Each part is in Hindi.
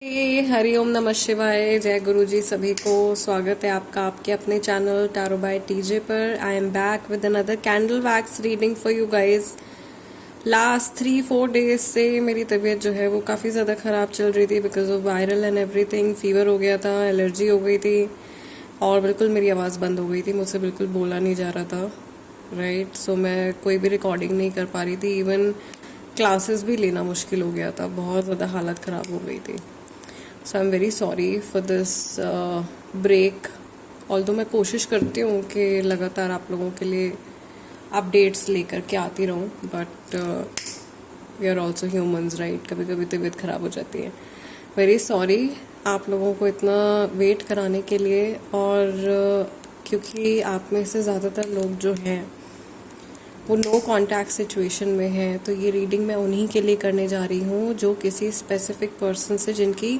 हरिओम नमः शिवाय। जय गुरु जी। सभी को स्वागत है आपका आपके अपने चैनल टैरो बाय टीजे पर। I am back with another candle wax reading for you guys. Last 3-4 days से मेरी तबीयत जो है वो काफ़ी ज़्यादा ख़राब चल रही थी because of viral and everything. Fever हो गया था, एलर्जी हो गई थी और बिल्कुल मेरी आवाज़ बंद हो गई थी। मुझसे बिल्कुल बोला नहीं जा रहा था, राइट। सो मैं कोई भी रिकॉर्डिंग नहीं कर पा रही थी। इवन क्लासेस भी लेना मुश्किल हो गया था, बहुत ज़्यादा हालत ख़राब हो गई थी। So I am very sorry for this break. Although मैं कोशिश करती हूँ कि लगातार आप लोगों के लिए अपडेट्स लेकर के आती रहूँ, but we are also humans, right. कभी कभी तबीयत ख़राब हो जाती है। वेरी सॉरी आप लोगों को इतना वेट कराने के लिए। और क्योंकि आप में से ज़्यादातर लोग जो हैं वो नो कांटेक्ट सिचुएशन में हैं, तो ये रीडिंग मैं उन्हीं के लिए करने जा रही हूँ जो किसी स्पेसिफिक पर्सन से जिनकी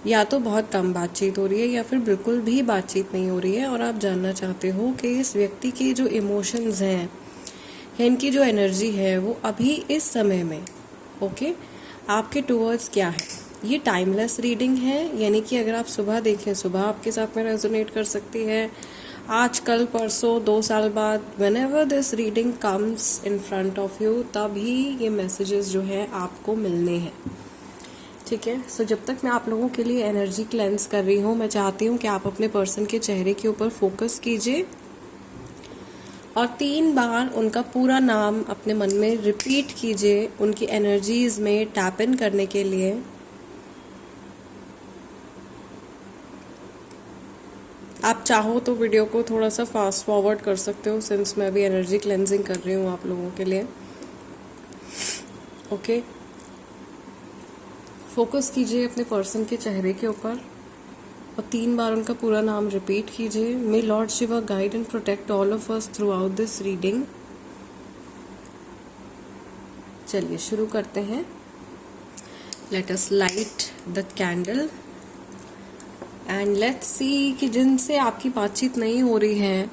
या तो बहुत कम बातचीत हो रही है या फिर बिल्कुल भी बातचीत नहीं हो रही है, और आप जानना चाहते हो कि इस व्यक्ति की जो इमोशंस हैं या इनकी जो एनर्जी है वो अभी इस समय में ओके आपके टूवर्ड्स क्या है। ये टाइमलेस रीडिंग है, यानी कि अगर आप सुबह देखें, सुबह आपके साथ में रेजोनेट कर सकती है, आज कल परसों 2 साल बाद, when ever this reading comes in front of you, तभी ये मैसेजेस जो है आपको मिलने हैं, ठीक है। सो जब तक मैं आप लोगों के लिए एनर्जी क्लेंस कर रही हूँ, मैं चाहती हूँ कि आप अपने पर्सन के चेहरे के ऊपर फोकस कीजिए और 3 बार उनका पूरा नाम अपने मन में रिपीट कीजिए, उनकी एनर्जीज में टैप इन करने के लिए। आप चाहो तो वीडियो को थोड़ा सा फास्ट फॉरवर्ड कर सकते हो, सिंस मैं अभी एनर्जी क्लेंजिंग कर रही हूँ आप लोगों के लिए, ओके। फोकस कीजिए अपने पर्सन के चेहरे के ऊपर और 3 बार उनका पूरा नाम रिपीट कीजिए। May lord Shiva guide and protect all of us throughout this reading. चलिए शुरू करते हैं। Let us light the candle and let's see कि जिनसे आपकी बातचीत नहीं हो रही है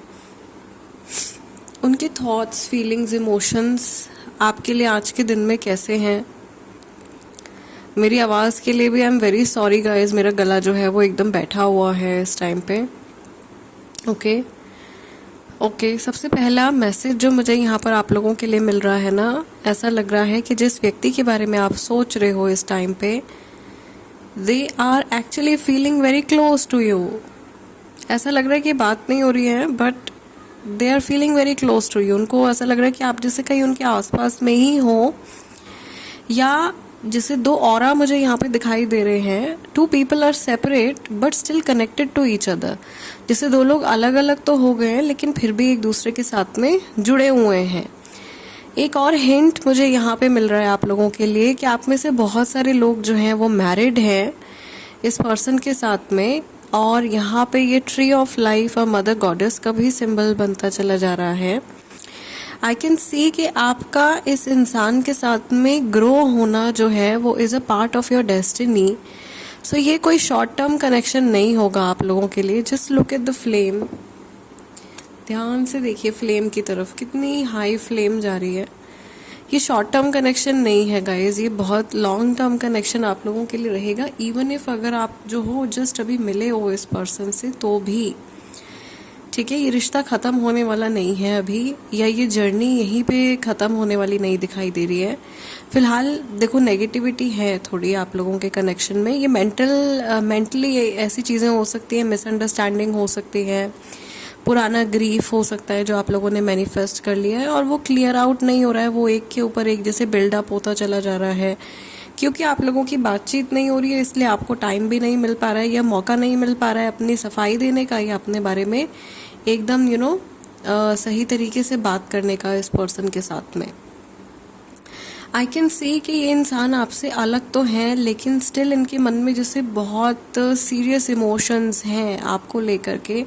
उनके थॉट्स, फीलिंग्स, इमोशंस आपके लिए आज के दिन में कैसे हैं। मेरी आवाज़ के लिए भी आई एम वेरी सॉरी गाइज, मेरा गला जो है वो एकदम बैठा हुआ है इस टाइम पे, ओके। सबसे पहला मैसेज जो मुझे यहाँ पर आप लोगों के लिए मिल रहा है ना, ऐसा लग रहा है कि जिस व्यक्ति के बारे में आप सोच रहे हो इस टाइम पे, they are actually feeling very close to you. ऐसा लग रहा है कि बात नहीं हो रही है, but they are feeling very close to you. उनको ऐसा लग रहा है कि आप जैसे कहीं उनके आसपास में ही हो, या जैसे 2 ऑरा मुझे यहाँ पे दिखाई दे रहे हैं। 2 people are separate but still connected to each other. जैसे 2 लोग अलग अलग तो हो गए हैं लेकिन फिर भी एक दूसरे के साथ में जुड़े हुए हैं। एक और हिंट मुझे यहाँ पे मिल रहा है आप लोगों के लिए कि आप में से बहुत सारे लोग जो हैं वो मैरिड हैं इस पर्सन के साथ में, और यहाँ पे ये ट्री ऑफ लाइफ और मदर गॉडेस का भी सिंबल बनता चला जा रहा है। आई कैन सी कि आपका इस इंसान के साथ में ग्रो होना जो है वो is a part of your destiny. So ये कोई शॉर्ट टर्म कनेक्शन नहीं होगा आप लोगों के लिए। Just look at the flame, ध्यान से देखिए फ्लेम की तरफ, कितनी हाई फ्लेम जा रही है। ये शॉर्ट टर्म कनेक्शन नहीं है गाइज, ये बहुत लॉन्ग टर्म कनेक्शन आप लोगों के लिए रहेगा। इवन इफ अगर आप जो हो जस्ट अभी मिले हो इस पर्सन से तो भी, ठीक है। ये रिश्ता ख़त्म होने वाला नहीं है अभी, या ये जर्नी यहीं पे ख़त्म होने वाली नहीं दिखाई दे रही है फिलहाल। देखो नेगेटिविटी है थोड़ी आप लोगों के कनेक्शन में। ये मेंटली ऐसी चीज़ें हो सकती हैं, मिसअंडरस्टैंडिंग हो सकती है, पुराना ग्रीफ हो सकता है जो आप लोगों ने मैनिफेस्ट कर लिया है और वो क्लियर आउट नहीं हो रहा है। वो एक के ऊपर एक जैसे बिल्डअप होता चला जा रहा है। क्योंकि आप लोगों की बातचीत नहीं हो रही है इसलिए आपको टाइम भी नहीं मिल पा रहा है या मौका नहीं मिल पा रहा है अपनी सफाई देने का या अपने बारे में एकदम सही तरीके से बात करने का इस पर्सन के साथ में। आई कैन सी कि ये इंसान आपसे अलग तो हैं लेकिन स्टिल इनके मन में जैसे बहुत सीरियस इमोशंस हैं आपको लेकर के,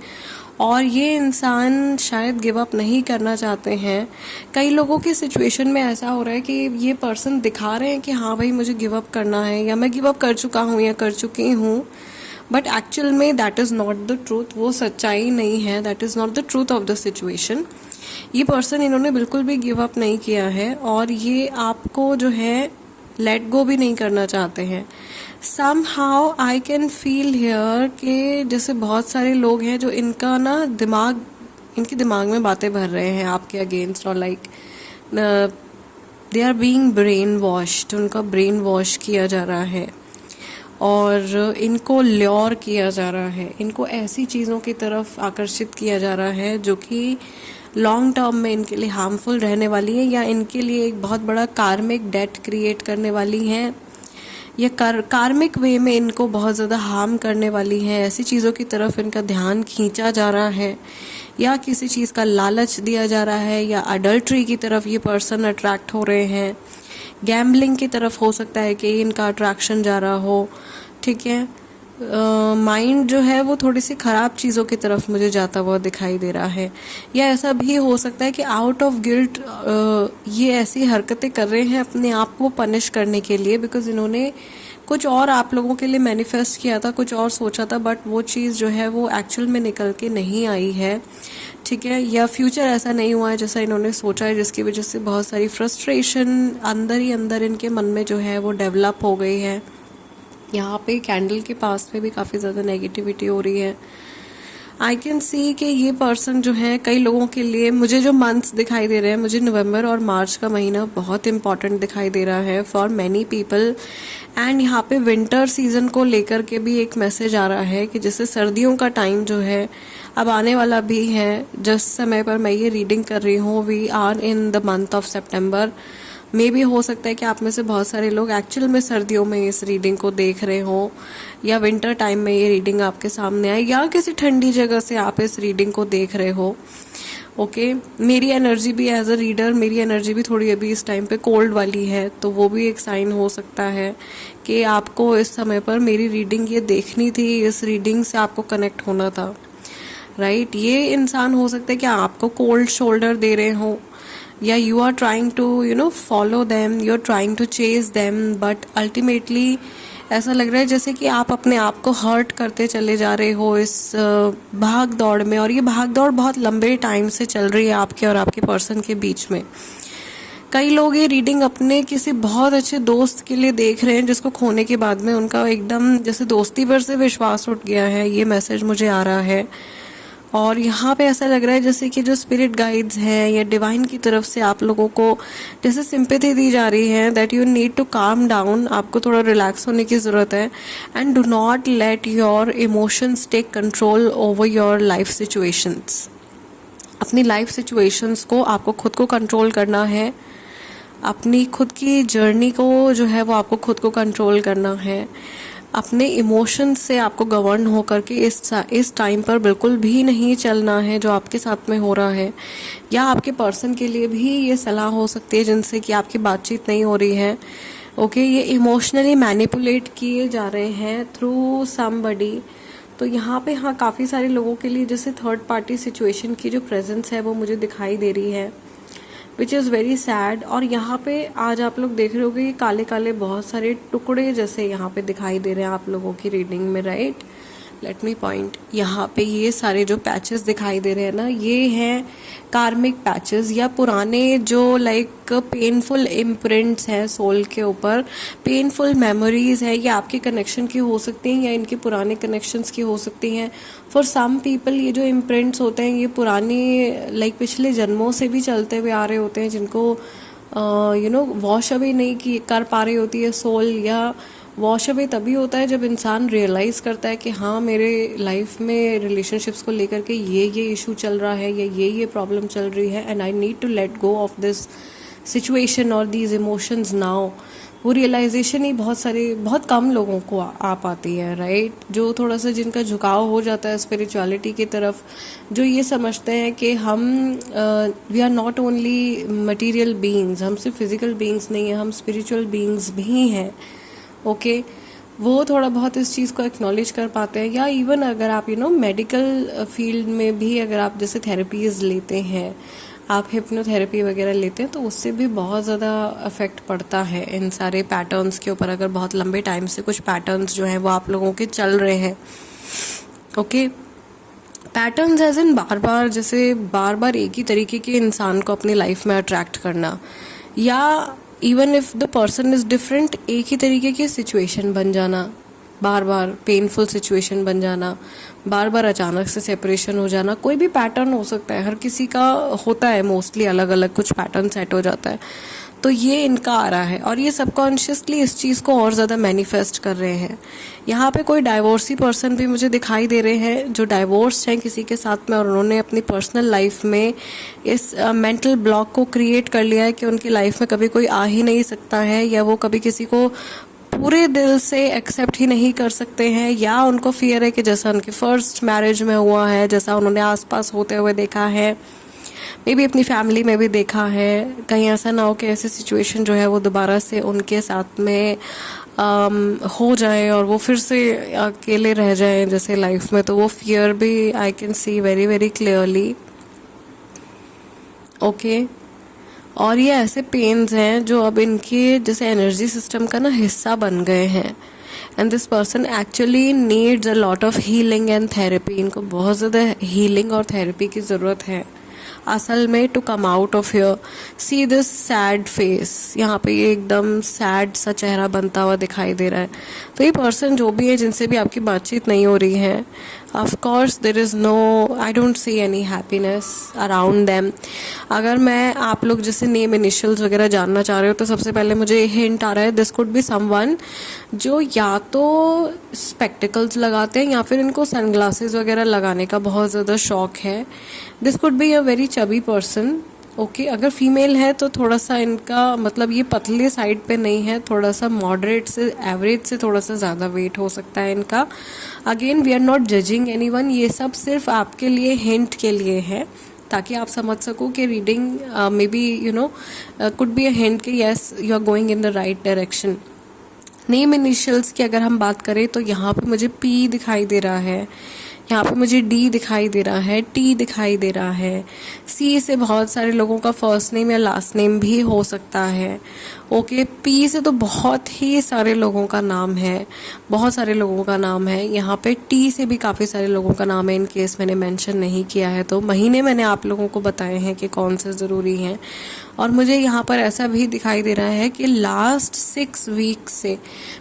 और ये इंसान शायद गिव अप नहीं करना चाहते हैं। कई लोगों की सिचुएशन में ऐसा हो रहा है कि ये पर्सन दिखा रहे हैं कि हाँ भाई मुझे गिव अप करना है या मैं गिव अप कर चुका हूँ या कर चुकी हूँ, बट एक्चुअल में that is not the truth. वो सच्चाई नहीं है, that is not the truth of the situation. ये पर्सन इन्होंने बिल्कुल भी गिव अप नहीं किया है और ये आपको जो है लेट गो भी नहीं करना चाहते हैं। somehow I can feel here कि जैसे बहुत सारे लोग हैं जो इनका ना इनके दिमाग में बातें भर रहे हैं आपके अगेंस्ट, और like they are being brain washed, उनका ब्रेन वॉश किया जा रहा है और इनको ल्योर किया जा रहा है, इनको ऐसी चीज़ों की तरफ आकर्षित किया जा रहा है जो कि लॉन्ग टर्म में इनके लिए हार्मफुल रहने वाली है, या इनके लिए एक बहुत बड़ा कार्मिक डेट क्रिएट करने वाली हैं, या कार्मिक वे में इनको बहुत ज़्यादा हार्म करने वाली है। ऐसी चीज़ों की तरफ इनका ध्यान खींचा जा रहा है, या किसी चीज़ का लालच दिया जा रहा है, या अडल्ट्री की तरफ ये पर्सन अट्रैक्ट हो रहे हैं, गैम्बलिंग की तरफ हो सकता है कि इनका अट्रैक्शन जा रहा हो। ठीक है, माइंड जो है वो थोड़ी सी ख़राब चीज़ों की तरफ मुझे जाता हुआ दिखाई दे रहा है, या ऐसा भी हो सकता है कि आउट ऑफ गिल्ट ये ऐसी हरकतें कर रहे हैं अपने आप को पनिश करने के लिए, बिकॉज इन्होंने कुछ और आप लोगों के लिए मैनिफेस्ट किया था, कुछ और सोचा था, बट वो चीज़ जो है वो एक्चुअल में निकल के नहीं आई है। ठीक है, या फ्यूचर ऐसा नहीं हुआ है जैसा इन्होंने सोचा है, जिसकी वजह से बहुत सारी फ्रस्ट्रेशन अंदर ही अंदर इनके मन में जो है वो डेवलप हो गई है। यहाँ पे कैंडल के पास में भी काफ़ी ज़्यादा नेगेटिविटी हो रही है। आई कैन सी कि ये पर्सन जो है, कई लोगों के लिए मुझे जो मंथ्स दिखाई दे रहे हैं, मुझे नवंबर और मार्च का महीना बहुत इंपॉर्टेंट दिखाई दे रहा है फॉर मैनी पीपल। एंड यहाँ पे विंटर सीजन को लेकर के भी एक मैसेज आ रहा है कि जैसे सर्दियों का टाइम जो है अब आने वाला भी है। जिस समय पर मैं ये रीडिंग कर रही हूँ, we are in the month of September. मे भी हो सकता है कि आप में से बहुत सारे लोग एक्चुअल में सर्दियों में इस रीडिंग को देख रहे हो, या विंटर टाइम में ये रीडिंग आपके सामने आए, या किसी ठंडी जगह से आप इस रीडिंग को देख रहे हो। ओके, मेरी एनर्जी भी एज अ रीडर, मेरी एनर्जी भी थोड़ी अभी इस टाइम पे कोल्ड वाली है, तो वो भी एक साइन हो सकता है कि आपको इस समय पर मेरी रीडिंग ये देखनी थी, इस रीडिंग से आपको कनेक्ट होना था। राइट, ये इंसान हो सकता है कि आपको कोल्ड शोल्डर दे रहे हो, या you are trying to follow them, you are trying to chase them, but ultimately ऐसा लग रहा है जैसे कि आप अपने आप को हर्ट करते चले जा रहे हो इस भाग दौड़ में। और ये भाग दौड़ बहुत लंबे टाइम से चल रही है आपके और आपके पर्सन के बीच में। कई लोग ये रीडिंग अपने किसी बहुत अच्छे दोस्त के लिए देख रहे हैं, जिसको खोने के बाद में उनका एकदम जैसे दोस्ती पर से विश्वास उठ गया है, ये मैसेज मुझे आ रहा है। और यहाँ पे ऐसा लग रहा है जैसे कि जो स्पिरिट गाइड्स हैं या डिवाइन की तरफ से आप लोगों को जैसे सिंपैथी दी जा रही है, that you need to calm down, आपको थोड़ा रिलैक्स होने की ज़रूरत है, and do not let your emotions take control over your life situations. अपनी लाइफ सिचुएशंस को आपको खुद को कंट्रोल करना है, अपनी खुद की जर्नी को जो है वो आपको खुद को कंट्रोल करना है। अपने इमोशंस से आपको गवर्न हो करके इस टाइम पर बिल्कुल भी नहीं चलना है जो आपके साथ में हो रहा है। या आपके पर्सन के लिए भी ये सलाह हो सकती है जिनसे कि आपकी बातचीत नहीं हो रही है। ओके, ये इमोशनली मैनिपुलेट किए जा रहे हैं थ्रू समबडी। तो यहाँ पे हाँ, काफ़ी सारे लोगों के लिए जैसे थर्ड पार्टी सिचुएशन की जो प्रेजेंस है वो मुझे दिखाई दे रही है, विच इज़ वेरी सैड। और यहाँ पे आज आप लोग देख रहे होगे कि काले काले बहुत सारे टुकड़े जैसे यहाँ पे दिखाई दे रहे हैं आप लोगों की रीडिंग में। राइट, लेट मी पॉइंट, यहाँ पे ये सारे जो पैचेस दिखाई दे रहे हैं ना, ये हैं कार्मिक पैचेस, या पुराने जो लाइक पेनफुल इम्प्रिंट्स हैं सोल के ऊपर, पेनफुल मेमोरीज है, ये आपके कनेक्शन की हो सकती हैं या इनके पुराने कनेक्शंस की हो सकती हैं। फॉर सम पीपल ये जो इम्प्रिंट्स होते हैं ये पुरानी लाइक पिछले जन्मों से भी चलते हुए आ रहे होते हैं, जिनको वॉश अवे नहीं कर पा रही होती है सोल। या वॉश अवे तभी होता है जब इंसान रियलाइज़ करता है कि हाँ, मेरे लाइफ में रिलेशनशिप्स को लेकर के ये इशू चल रहा है, या ये प्रॉब्लम चल रही है, and I need to let go of this situation और दीज इमोशंस नाउ। वो रियलाइजेशन ही बहुत कम लोगों को आ पाती है। राइट, जो थोड़ा सा जिनका झुकाव हो जाता है स्पिरिचुअलिटी की तरफ, जो ये समझते हैं कि हम we are not only material beings, हम सिर्फ फिजिकल बीइंग्स नहीं हैं, हम स्पिरिचुअल बीइंग्स भी हैं। ओके, वो थोड़ा बहुत इस चीज़ को एक्नॉलेज कर पाते हैं। या इवन अगर आप मेडिकल फील्ड में भी अगर आप जैसे थेरेपीज लेते हैं, आप हिप्नोथेरेपी वगैरह लेते हैं, तो उससे भी बहुत ज़्यादा अफेक्ट पड़ता है इन सारे पैटर्न्स के ऊपर। अगर बहुत लंबे टाइम से कुछ पैटर्न्स जो हैं वो आप लोगों के चल रहे हैं। ओके, पैटर्न्स एज इन बार बार एक ही तरीके के इंसान को अपनी लाइफ में अट्रैक्ट करना, या even if the person is different, एक ही तरीके की सिचुएशन बन जाना, बार बार पेनफुल सिचुएशन बन जाना, बार बार अचानक से सेपरेशन हो जाना, कोई भी पैटर्न हो सकता है, हर किसी का होता है, मोस्टली अलग अलग कुछ पैटर्न सेट हो जाता है। तो ये इनका आ रहा है और ये सबकॉन्शियसली इस चीज़ को और ज़्यादा मैनिफेस्ट कर रहे हैं। यहाँ पे कोई डाइवोर्सी पर्सन भी मुझे दिखाई दे रहे हैं जो डाइवोर्स हैं किसी के साथ में, और उन्होंने अपनी पर्सनल लाइफ में इस मेंटल ब्लॉक को क्रिएट कर लिया है कि उनकी लाइफ में कभी कोई आ ही नहीं सकता है, या वो कभी किसी को पूरे दिल से एक्सेप्ट ही नहीं कर सकते हैं, या उनको फियर है कि जैसा उनके फर्स्ट मैरिज में हुआ है, जैसा उन्होंने आसपास होते हुए देखा है, मे बी अपनी फैमिली में भी देखा है, कहीं ऐसा ना हो कि ऐसी सिचुएशन जो है वो दोबारा से उनके साथ में हो जाए और वो फिर से अकेले रह जाए जैसे लाइफ में। तो वो फियर भी I can see very very clearly. Okay, और ये ऐसे पेन्स हैं जो अब इनके जैसे एनर्जी सिस्टम का ना हिस्सा बन गए हैं, and this person actually needs a lot of healing and therapy. इनको बहुत ज़्यादा हीलिंग और थेरेपी की ज़रूरत है असल में to come out of here. See this sad face, यहाँ पे ये एकदम सैड सा चेहरा बनता हुआ दिखाई दे रहा है। तो ये पर्सन जो भी है जिनसे भी आपकी बातचीत नहीं हो रही है, of course there is no, I don't see any happiness around them. अगर मैं आप लोग जैसे नेम इनिशियल्स वगैरह जानना चाह रहे हो तो सबसे पहले मुझे हिंट आ रहा है दिस कुड बी समवन जो या तो स्पेक्टिकल्स लगाते हैं या फिर इनको सनग्लासेस वगैरह लगाने का बहुत ज़्यादा शौक है। This could be a very chubby person. Okay, अगर फीमेल है तो थोड़ा सा इनका मतलब ये पतले साइड पे नहीं है, थोड़ा सा मॉडरेट से एवरेज से थोड़ा सा ज़्यादा वेट हो सकता है इनका। Again we are not judging anyone, ये सब सिर्फ आपके लिए हिंट के लिए है ताकि आप समझ सको कि reading maybe you know could be a hint कि yes you are going in the right direction. Name initials की अगर हम बात करें तो यहाँ पे मुझे पी दिखाई दे रहा है, यहाँ पे मुझे डी दिखाई दे रहा है, टी दिखाई दे रहा है, सी से बहुत सारे लोगों का फर्स्ट नेम या लास्ट नेम भी हो सकता है। ओके, पी से तो बहुत ही सारे लोगों का नाम है, बहुत सारे लोगों का नाम है। यहाँ पे टी से भी काफ़ी सारे लोगों का नाम है, इन केस मैंने मेंशन नहीं किया है तो महीने मैंने आप लोगों को बताए हैं कि कौन से ज़रूरी हैं। और मुझे यहाँ पर ऐसा भी दिखाई दे रहा है कि लास्ट 6 वीक से,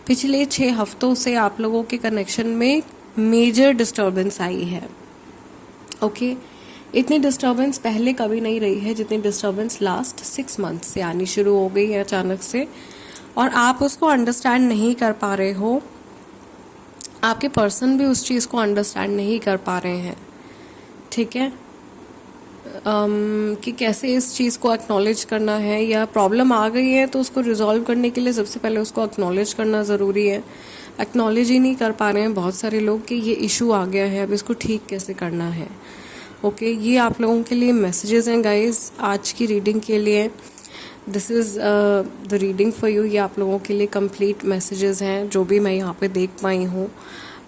पिछले 6 हफ्तों से आप लोगों के कनेक्शन में मेजर डिस्टर्बेंस आई है। ओके, इतनी डिस्टर्बेंस पहले कभी नहीं रही है जितनी डिस्टर्बेंस लास्ट 6 मंथ से आनी शुरू हो गई है अचानक से, और आप उसको अंडरस्टैंड नहीं कर पा रहे हो, आपके पर्सन भी उस चीज़ को अंडरस्टैंड नहीं कर पा रहे हैं। ठीक है, कि कैसे इस चीज़ को एक्नॉलेज करना है, या प्रॉब्लम आ गई है तो उसको रिजॉल्व करने के लिए सबसे पहले उसको एक्नॉलेज करना ज़रूरी है। एक्नॉलेज ही नहीं कर पा रहे हैं बहुत सारे लोग कि ये इशू आ गया है, अब इसको ठीक कैसे करना है। ओके, ये आप लोगों के लिए मैसेजेस हैं गाइस आज की रीडिंग के लिए। This is the reading for you. ये आप लोगों के लिए कंप्लीट मैसेजेस हैं जो भी मैं यहाँ पे देख पाई हूँ।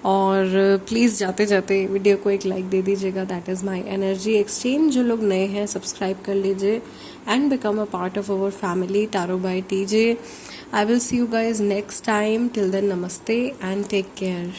और प्लीज़ जाते जाते वीडियो को एक लाइक दे दीजिएगा, that is my energy exchange. जो लोग नए हैं सब्सक्राइब कर लीजिए and become a part of our family tarot by TJ. I will see you guys next time, till then namaste and take care.